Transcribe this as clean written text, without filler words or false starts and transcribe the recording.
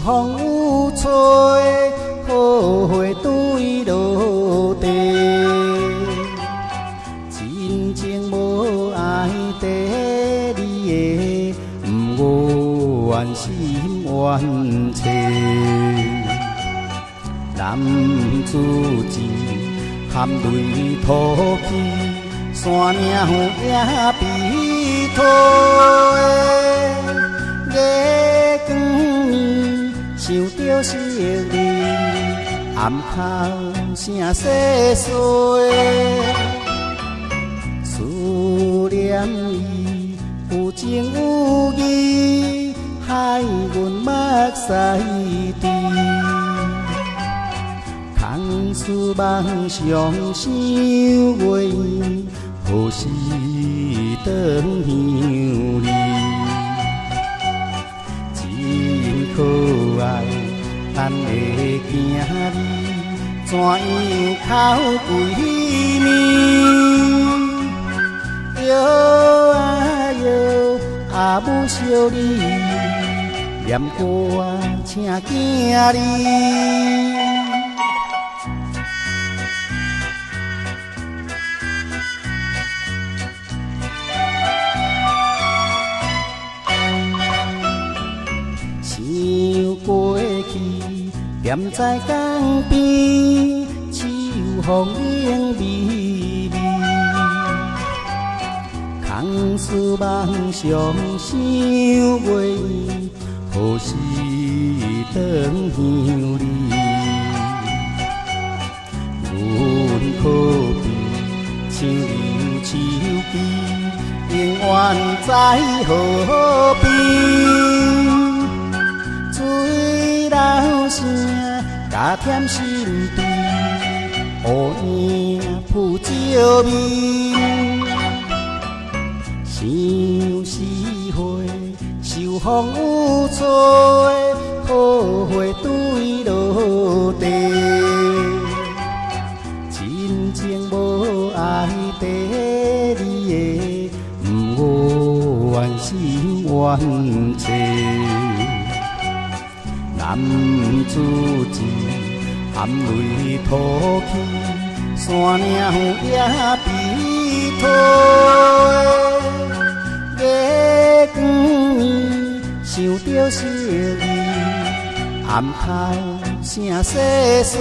风有吹，好花对落地。真情无爱地你的，不愿心愿切。男子志含泪吐气，山岭也比土的。月光暝，想着昔日，暗空声细碎。思念伊有情有义，害阮目屎滴。空思梦想想袂厌，何时转向你？真可爱，咱的囝儿，怎样哭几暝？摇啊摇，阿母惜你，念歌请囝儿。踮在江边，秋风冷微微，空思梦想想袂厌，何时转向你？阮可比像流手机，永远在河边。水流声加添心悲，乌影浮照面。相思花，秋风有吹，好花对落地。真情无爱地你的，不愿心愿切。男子志含泪吐气，山岭也比土。月光暝，想着昔日，暗空声细碎。